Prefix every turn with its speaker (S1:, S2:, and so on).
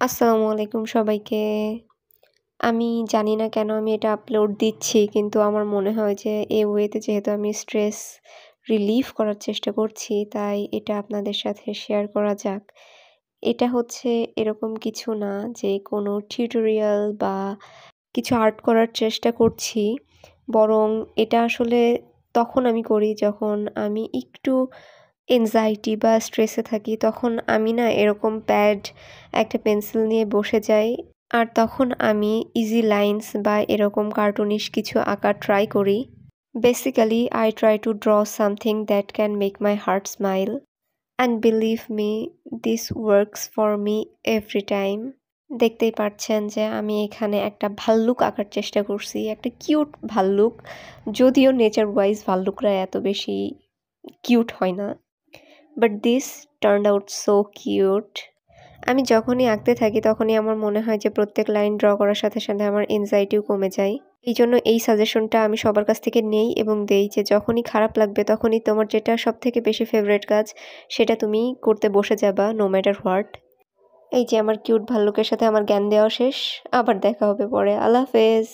S1: আসসালামু আলাইকুম সবাইকে। আমি জানি না কেন আমি এটা আপলোড দিচ্ছি, কিন্তু আমার মনে হয় যে এই ওয়েতে যেহেতু আমি স্ট্রেস রিলিফ করার চেষ্টা করছি, তাই এটা আপনাদের সাথে শেয়ার করা যাক। এটা হচ্ছে এরকম কিছু না যে কোনো টিউটোরিয়াল বা কিছু আর্ট করার চেষ্টা করছি। বরং এটা আসলে তখন আমি করি যখন আমি একটু এনজাইটি বা স্ট্রেসে থাকি, তখন আমি না এরকম প্যাড, একটা পেন্সিল নিয়ে বসে যাই। আর তখন আমি ইজি লাইনস বা এরকম কার্টুনিশ কিছু আঁকা ট্রাই করি। Basically I try to draw something that can make my heart smile, and believe me, this works for me every time. দেখতেই পাচ্ছেন যে আমি এখানে একটা ভাল্লুক আঁকার চেষ্টা করছি, একটা কিউট ভাল্লুক। যদিও নেচার ওয়াইজ ভাল্লুকরা এত বেশি কিউট হয় না, but this turned out so cute. আমি যখনই আঁকতে থাকি তখনই আমার মনে হয় যে প্রত্যেক লাইন ড্র করার সাথে সাথে আমার এনজাইটিও কমে যায়। এই জন্য এই সাজেশনটা আমি সবার কাছ থেকে নেই এবং দেই যে যখনই খারাপ লাগবে তখনই তোমার যেটা সবথেকে বেশি ফেভারিট কাজ সেটা তুমি করতে বসে যাবা, নো ম্যাটার হোয়াট। এই যে আমার কিউট ভাল্লুকের সাথে আমার জ্ঞান দেওয়া শেষ। আবার দেখা হবে পরে। আল্লাহ হাফেজ।